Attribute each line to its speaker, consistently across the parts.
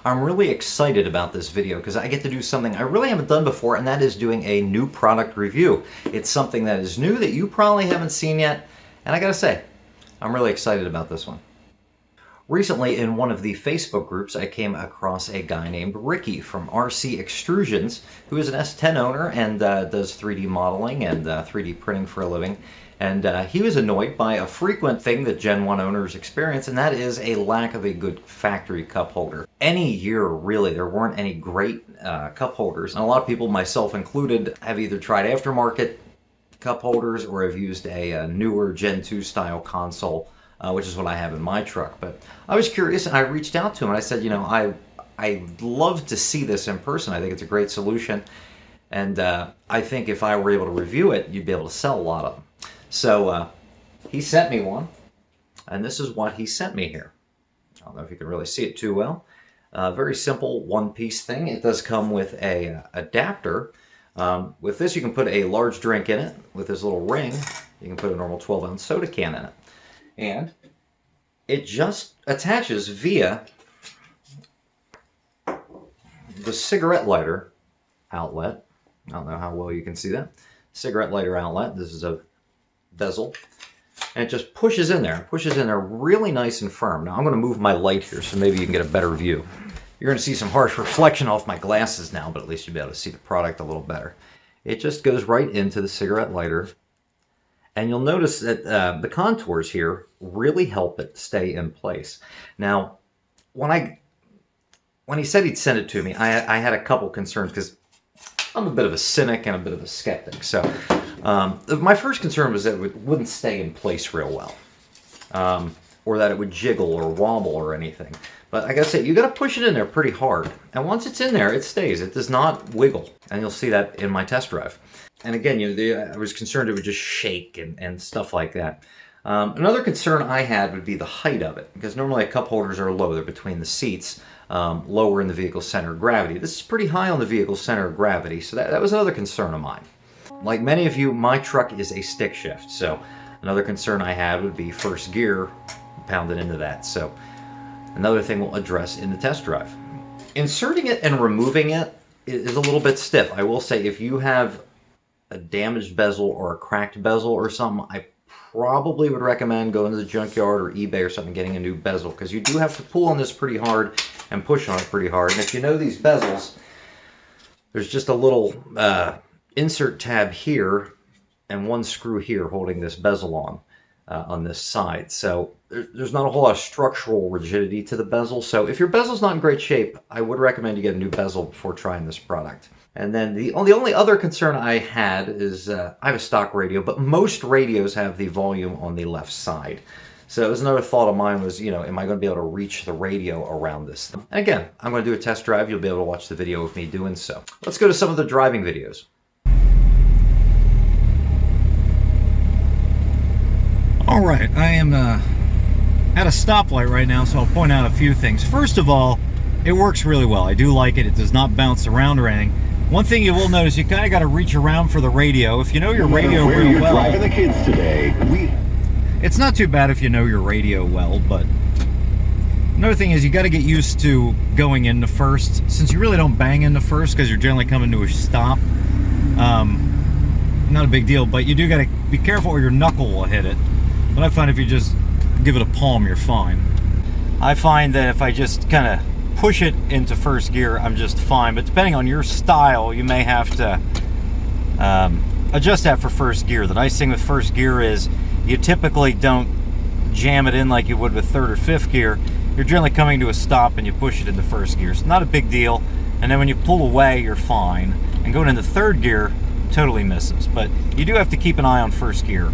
Speaker 1: I'm really excited about this video because I get to do something I really haven't done before, and that is doing a new product review. It's something that is new that you probably haven't seen yet, and I gotta say, I'm really excited about this one. Recently, in one of the Facebook groups, I came across a guy named Ricky from RC Extrusions, who is an S10 owner and does 3D modeling and 3D printing for a living. And he was annoyed by a frequent thing that Gen 1 owners experience, and that is a lack of a good factory cup holder. Any year, really, there weren't any great cup holders. And a lot of people, myself included, have either tried aftermarket cup holders or have used a newer Gen 2 style console, which is what I have in my truck. But I was curious, and I reached out to him, and I said, you know, I'd love to see this in person. I think it's a great solution. And I think if I were able to review it, you'd be able to sell a lot of them. So he sent me one, and this is what he sent me here. I don't know if you can really see it too well. Very simple one-piece thing. It does come with a adapter. With this, you can put a large drink in it. With this little ring, you can put a normal 12-ounce soda can in it. And it just attaches via the cigarette lighter outlet. I don't know how well you can see that. Cigarette lighter outlet. This is a bezel, and it just pushes in there. Pushes in there really nice and firm. Now I'm going to move my light here so maybe you can get a better view. You're going to see some harsh reflection off my glasses now, but at least you'll be able to see the product a little better. It just goes right into the cigarette lighter, and you'll notice that the contours here really help it stay in place. Now, when he said he'd send it to me, I had a couple concerns because I'm a bit of a cynic and a bit of a skeptic. So my first concern was that it wouldn't stay in place real well, or that it would jiggle or wobble or anything. But I gotta say, you gotta push it in there pretty hard. And once it's in there, it stays. It does not wiggle. And you'll see that in my test drive. And again, I was concerned it would just shake and stuff like that. Another concern I had would be the height of it, because normally cup holders are low. They're between the seats, lower in the vehicle's center of gravity. This is pretty high on the vehicle's center of gravity, so that was another concern of mine. Like many of you, my truck is a stick shift, so another concern I had would be first gear pounded into that. So another thing we'll address in the test drive. Inserting it and removing it is a little bit stiff. I will say, if you have a damaged bezel or a cracked bezel or something, I probably would recommend going to the junkyard or eBay or something, getting a new bezel, because you do have to pull on this pretty hard and push on it pretty hard. And if you know these bezels, there's just a little insert tab here and one screw here holding this bezel on this side. So there's not a whole lot of structural rigidity to the bezel. So if your bezel's not in great shape, I would recommend you get a new bezel before trying this product. And then the only other concern I had is I have a stock radio, but most radios have the volume on the left side. So it was another thought of mine was, you know, am I going to be able to reach the radio around this thing? And again, I'm going to do a test drive. You'll be able to watch the video of me doing so. Let's go to some of the driving videos.
Speaker 2: All right, I am at a stoplight right now, so I'll point out a few things. First of all, it works really well. I do like it. It does not bounce around or anything. One thing you will notice, you kind of got to reach around for the radio. If you know your radio real well, driving the kids today, it's not too bad if you know your radio well, but another thing is you got to get used to going into first, since you really don't bang into first because you're generally coming to a stop. Not a big deal, but you do got to be careful or your knuckle will hit it. But I find if you just give it a palm, you're fine. I find that if I just kind of push it into first gear, I'm just fine. But depending on your style, you may have to adjust that for first gear. The nice thing with first gear is you typically don't jam it in like you would with third or fifth gear. You're generally coming to a stop and you push it into first gear. It's not a big deal. And then when you pull away, you're fine. And going into third gear totally misses. But you do have to keep an eye on first gear.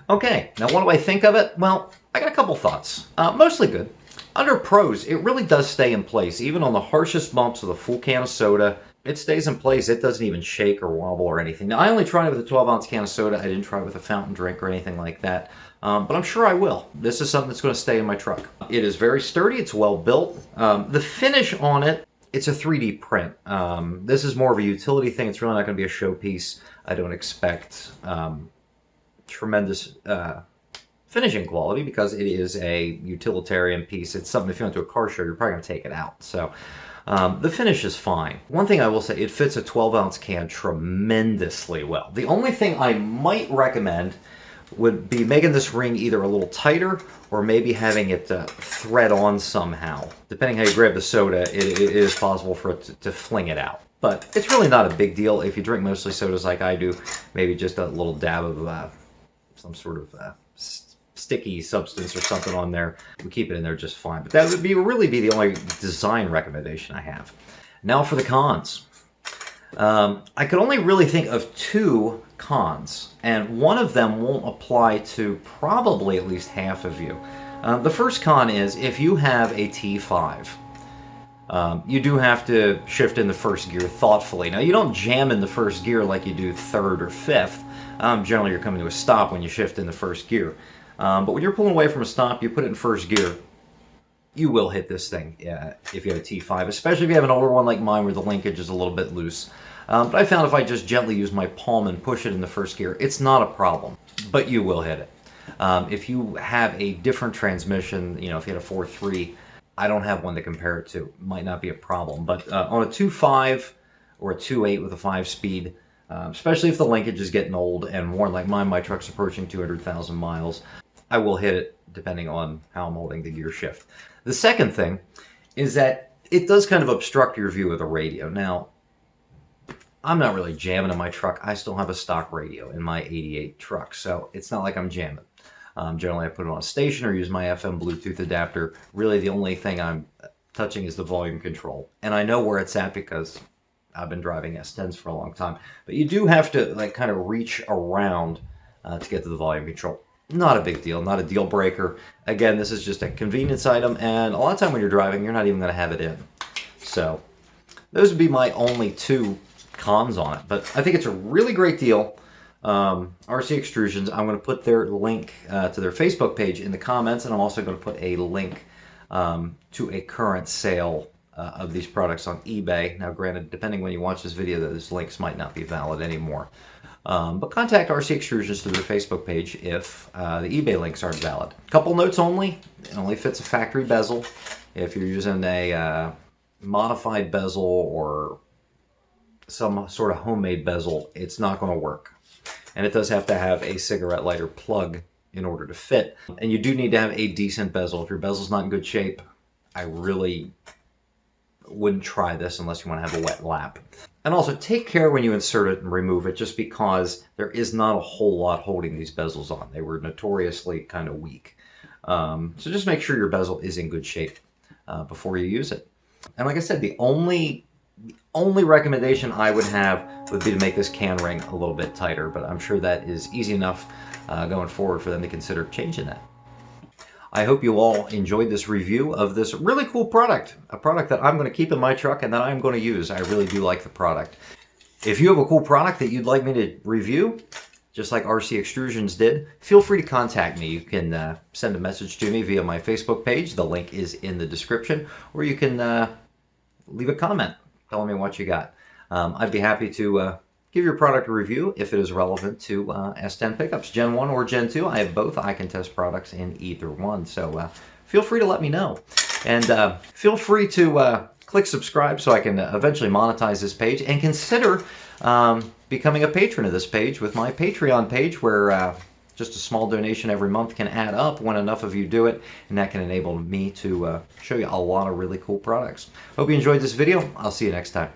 Speaker 1: Okay, now what do I think of it? Well, I got a couple thoughts. Mostly good. Under pros, it really does stay in place. Even on the harshest bumps of the full can of soda, it stays in place. It doesn't even shake or wobble or anything. Now, I only tried it with a 12-ounce can of soda. I didn't try it with a fountain drink or anything like that. But I'm sure I will. This is something that's going to stay in my truck. It is very sturdy. It's well built. The finish on it, it's a 3D print. This is more of a utility thing. It's really not going to be a showpiece. I don't expect tremendous finishing quality because it is a utilitarian piece. It's something if you went to a car show, you're probably going to take it out. So the finish is fine. One thing I will say, it fits a 12-ounce can tremendously well. The only thing I might recommend would be making this ring either a little tighter or maybe having it thread on somehow. Depending how you grab the soda, it is possible for it to fling it out. But it's really not a big deal. If you drink mostly sodas like I do, maybe just a little dab of some sort of sticky substance or something on there. We keep it in there just fine. But that would really be the only design recommendation I have. Now for the cons. I could only really think of 2 cons, and one of them won't apply to probably at least half of you. The first con is if you have a T5, you do have to shift in the first gear thoughtfully. Now, you don't jam in the first gear like you do 3rd or 5th. Generally, you're coming to a stop when you shift in the first gear. But when you're pulling away from a stop, you put it in first gear, you will hit this thing if you have a T5, especially if you have an older one like mine where the linkage is a little bit loose. But I found if I just gently use my palm and push it in the first gear, it's not a problem, but you will hit it. If you have a different transmission, you know, if you had a 4.3, I don't have one to compare it to. It might not be a problem, but on a 2.5 or a 2.8 with a 5-speed, especially if the linkage is getting old and worn like mine, my truck's approaching 200,000 miles, I will hit it depending on how I'm holding the gear shift. The second thing is that it does kind of obstruct your view of the radio. Now, I'm not really jamming in my truck. I still have a stock radio in my 88 truck, so it's not like I'm jamming. Generally, I put it on a station or use my FM Bluetooth adapter. Really, the only thing I'm touching is the volume control. And I know where it's at because I've been driving S10s for a long time. But you do have to like kind of reach around to get to the volume control. Not a big deal, not a deal breaker. Again, this is just a convenience item, and a lot of time when you're driving, you're not even going to have it in. So those would be my only 2 cons on it. But I think it's a really great deal. RC Extrusions, I'm going to put their link to their Facebook page in the comments, and I'm also going to put a link to a current sale of these products on eBay. Now, granted, depending when you watch this video, those links might not be valid anymore. But contact RC Extrusions through their Facebook page if the eBay links aren't valid. Couple notes only. It only fits a factory bezel. If you're using a modified bezel or some sort of homemade bezel, it's not going to work. And it does have to have a cigarette lighter plug in order to fit. And you do need to have a decent bezel. If your bezel's not in good shape, I really wouldn't try this unless you want to have a wet lap. And also take care when you insert it and remove it, just because there is not a whole lot holding these bezels on. They were notoriously kind of weak. So just make sure your bezel is in good shape before you use it. And like I said, the only recommendation I would have would be to make this can ring a little bit tighter, but I'm sure that is easy enough going forward for them to consider changing that. I hope you all enjoyed this review of this really cool product, a product that I'm going to keep in my truck and that I'm going to use. I really do like the product. If you have a cool product that you'd like me to review, just like RC Extrusions did, feel free to contact me. You can send a message to me via my Facebook page. The link is in the description, or you can leave a comment telling me what you got. I'd be happy to give your product a review if it is relevant to S10 pickups, Gen 1 or Gen 2. I have both. I can test products in either one, so feel free to let me know. And feel free to click subscribe so I can eventually monetize this page, and consider becoming a patron of this page with my Patreon page, where just a small donation every month can add up when enough of you do it, and that can enable me to show you a lot of really cool products. Hope you enjoyed this video. I'll see you next time.